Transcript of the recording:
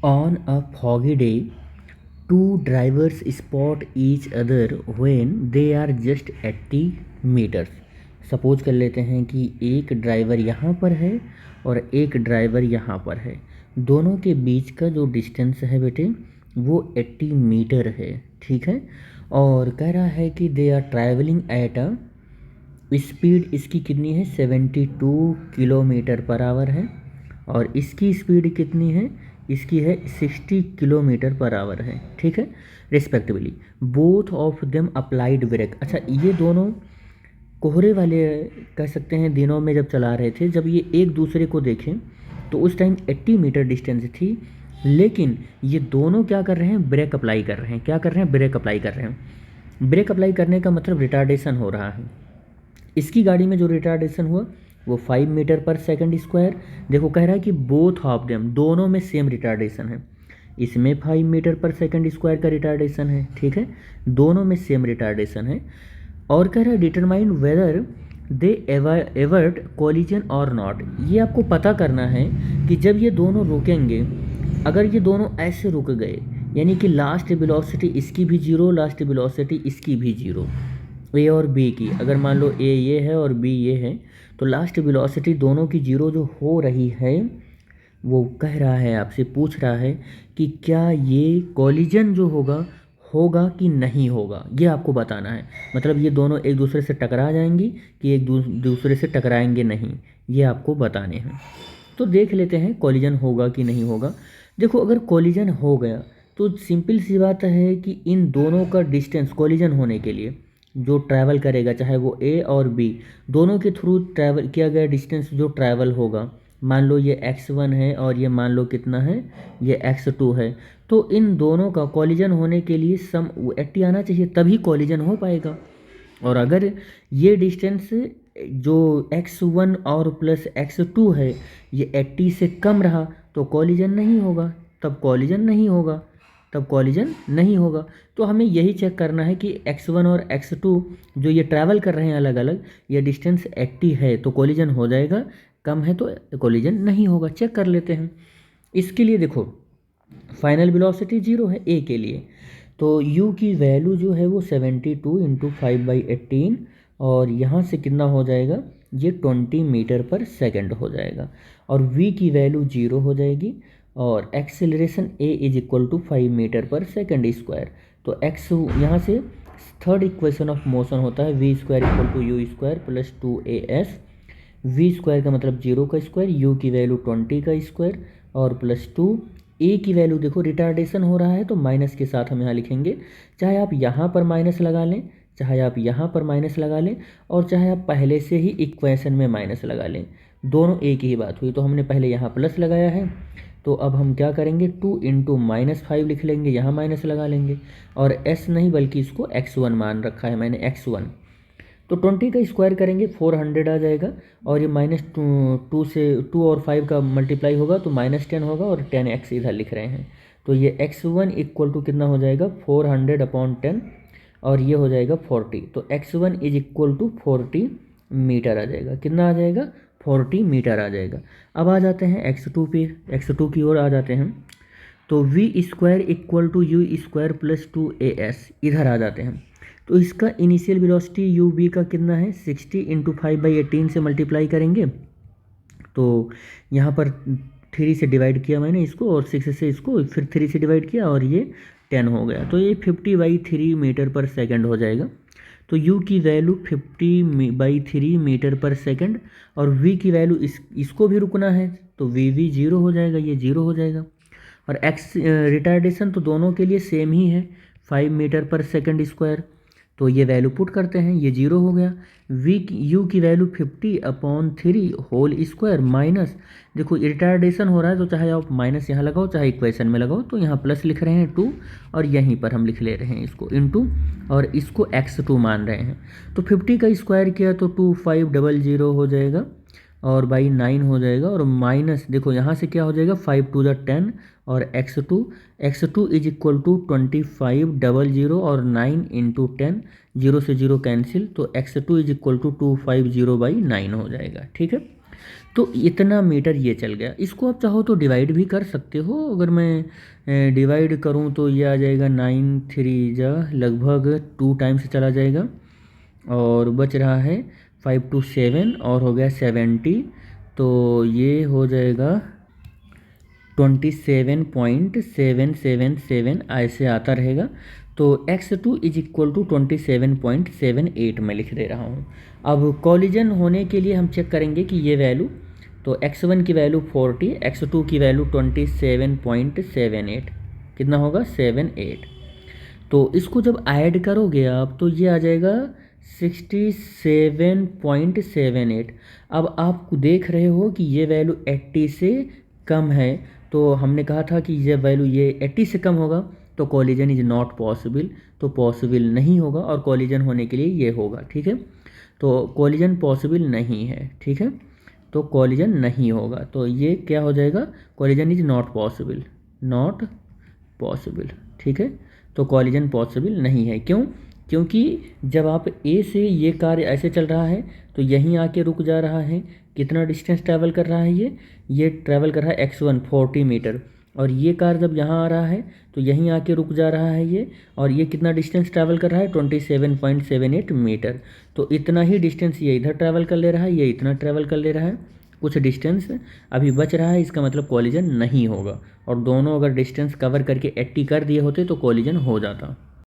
On a foggy day, two drivers spot each other when they are just 80 meters. Suppose कर लेते हैं कि एक ड्राइवर यहाँ पर है और एक ड्राइवर यहाँ पर है। दोनों के बीच का जो डिस्टेंस है बेटे वो 80 मीटर है, ठीक है। और कह रहा है कि they are travelling at a speed, इसकी कितनी है 72 किलोमीटर पर आवर है और इसकी स्पीड कितनी है, इसकी है 60 किलोमीटर पर आवर है, ठीक है, respectively. Both of them applied brake. अच्छा, ये दोनों कोहरे वाले कह सकते हैं दिनों में जब चला रहे थे, जब ये एक दूसरे को देखें तो उस टाइम 80 मीटर डिस्टेंस थी, लेकिन ये दोनों क्या कर रहे हैं, ब्रेक अप्लाई कर रहे हैं। क्या कर रहे हैं, ब्रेक अप्लाई कर रहे हैं। ब्रेक अप्लाई करने का मतलब रिटार्डेशन हो रहा है। इसकी गाड़ी में जो रिटार्डेशन हुआ वो 5 मीटर पर सेकंड स्क्वायर। देखो कह रहा है कि बोथ ऑफ देम, दोनों में सेम रिटार्डेशन है। इसमें 5 मीटर पर सेकंड स्क्वायर का रिटार्डेशन है, ठीक है, दोनों में सेम रिटार्डेशन है। और कह रहा है determine whether they avert collision और नॉट। ये आपको पता करना है कि जब ये दोनों रुकेंगे, अगर ये दोनों ऐसे रुक गए यानी कि लास्ट वेलोसिटी इसकी भी जीरो, लास्ट वेलोसिटी इसकी भी जीरो, ए और बी की, अगर मान लो ए ये है और बी ये है, तो लास्ट वेलोसिटी दोनों की जीरो जो हो रही है, वो कह रहा है आपसे, पूछ रहा है कि क्या ये कॉलिजन जो होगा होगा कि नहीं होगा, ये आपको बताना है। मतलब ये दोनों एक दूसरे से टकरा जाएंगी कि एक दूसरे से टकराएंगे नहीं, ये आपको बताने हैं। तो देख लेते हैं कॉलिजन होगा कि नहीं होगा। देखो अगर कॉलिजन हो गया तो सिंपल सी बात है कि इन दोनों का डिस्टेंस कॉलिजन होने के लिए जो ट्रैवल करेगा, चाहे वो ए और बी, दोनों के थ्रू ट्रैवल किया गया डिस्टेंस जो ट्रैवल होगा, मान लो ये x1 है और ये मान लो कितना है, ये x2 है, तो इन दोनों का कॉलिजन होने के लिए सम 80 आना चाहिए, तभी कॉलिजन हो पाएगा। और अगर ये डिस्टेंस जो x1 और प्लस x2 है ये 80 से कम रहा तो कॉलिजन नहीं होगा, तब कॉलिजन नहीं होगा, तब कॉलिजन नहीं होगा। तो हमें यही चेक करना है कि x1 और x2 जो ये ट्रैवल कर रहे हैं अलग अलग, ये डिस्टेंस 80 है तो कॉलिजन हो जाएगा, कम है तो कॉलिजन नहीं होगा। चेक कर लेते हैं। इसके लिए देखो फाइनल वेलोसिटी 0 है ए के लिए, तो u की वैल्यू जो है वो 72 इंटू 5/18 और यहाँ से कितना हो जाएगा, ये 20 मीटर पर सेकंड हो जाएगा। और v की वैल्यू 0 हो जाएगी और acceleration a is equal to 5 metre per second square. तो x यहाँ से थर्ड इक्वेशन ऑफ मोशन होता है v square equal to u square plus 2as। v square का मतलब 0 का स्क्वायर, u की वैल्यू 20 का स्क्वायर और प्लस 2। a की वैल्यू देखो रिटार्डेशन हो रहा है तो माइनस के साथ हम यहाँ लिखेंगे, चाहे आप यहाँ पर माइनस लगा लें, चाहे आप यहाँ पर माइनस लगा लें और चाहे आप पहले से ही इक्वेशन में माइनस लगा लें, दोनों एक ही बात हुई। तो हमने पहले यहाँ प्लस लगाया है, तो अब हम क्या करेंगे 2 इंटू -5 लिख लेंगे, यहाँ माइनस लगा लेंगे और s नहीं बल्कि इसको x1 मान रखा है मैंने, x1। तो 20 का स्क्वायर करेंगे 400 आ जाएगा और ये -2 से 2 और 5 का मल्टीप्लाई होगा तो -10 होगा और 10x इधर लिख रहे हैं। तो ये x1 इक्वल टू कितना हो जाएगा 400/10 और ये हो जाएगा 40। तो x1 is equal to 40 metre आ जाएगा। कितना आ जाएगा, 40 मीटर आ जाएगा। अब आ जाते हैं x2 पे, x2 की ओर आ जाते हैं। तो v square equal to u square plus 2as इधर आ जाते हैं। तो इसका इनिशियल वेलोसिटी यू बी का कितना है 60 इंटू 5/18 से मल्टीप्लाई करेंगे, तो यहाँ पर 3 से डिवाइड किया मैंने इसको और 6 से इसको, फिर 3 से डिवाइड किया और ये 10 हो गया, तो ये 50/3 मीटर पर सेकंड हो जाएगा। तो u की वैल्यू 50/3 मीटर पर सेकंड और v की वैल्यू इसको भी रुकना है तो v 0 हो जाएगा, ये 0 हो जाएगा। और x रिटार्डेशन तो दोनों के लिए सेम ही है 5 मीटर पर सेकंड स्क्वायर, तो ये वैल्यू पुट करते हैं, ये 0 हो गया। u की वैल्यू 50/3 होल स्क्वायर माइनस, देखो रिटार्डेशन हो रहा है तो चाहे आप माइनस यहाँ लगाओ चाहे इक्वेशन में लगाओ, तो यहाँ प्लस लिख रहे हैं 2 और यहीं पर हम लिख ले रहे हैं इसको इंटू और इसको x2 मान रहे हैं। तो 50 का स्क्वायर किया तो 2500 हो जाएगा और बाई 9 हो जाएगा और माइनस देखो यहाँ से क्या हो जाएगा 5 to the 10 और x2 इज इक्वल टू 2500 और 9 इंटू 10, 0 से 0 कैंसिल, तो x2 इज इक्वल टू 250/9 हो जाएगा, ठीक है। तो इतना मीटर ये चल गया। इसको आप चाहो तो डिवाइड भी कर सकते हो। अगर मैं डिवाइड करूँ तो ये आ जाएगा 9 3 जा लगभग 2 टाइम्स चला जाएगा और बच रहा है 5 2 7 और हो गया 70। तो ये हो जाएगा 27.777 ऐसे आता रहेगा। तो x2 इज इक्वल टू 27.78 मैं लिख दे रहा हूँ। अब कॉलिजन होने के लिए हम चेक करेंगे कि ये वैल्यू, तो x1 की वैल्यू 40, x2 की वैल्यू 27.78, कितना होगा 78। तो इसको जब ऐड करोगे आप तो ये आ जाएगा 67.78। अब आप देख रहे हो कि ये वैल्यू 80 से कम है, तो हमने कहा था कि ये वैल्यू ये 80 से कम होगा तो कॉलिजन इज नॉट पॉसिबल, तो पॉसिबल नहीं होगा और कॉलिजन होने के लिए ये होगा। ठीक है, तो कॉलिजन पॉसिबल नहीं है। ठीक है, तो कॉलिजन नहीं होगा, तो ये क्या हो जाएगा, collision is not possible, not possible. ठीक है, तो कॉलिजन पॉसिबल नहीं है। क्यों? क्योंकि जब आप ए से ये कार ऐसे चल रहा है तो यहीं आके रुक जा रहा है। कितना डिस्टेंस ट्रैवल कर रहा है ये ट्रैवल कर रहा है x1 40 मीटर, और ये कार जब यहाँ आ रहा है तो यहीं आके रुक जा रहा है ये, और ये कितना डिस्टेंस ट्रैवल कर रहा है 27.78 मीटर। तो इतना ही डिस्टेंस ये इधर ट्रैवल कर ले रहा है, ये इतना ट्रैवल कर ले रहा है, कुछ डिस्टेंस अभी बच रहा है, इसका मतलब कॉलिजन नहीं होगा। और दोनों अगर डिस्टेंस कवर करके 80 कर दिए होते तो कॉलिजन हो जाता।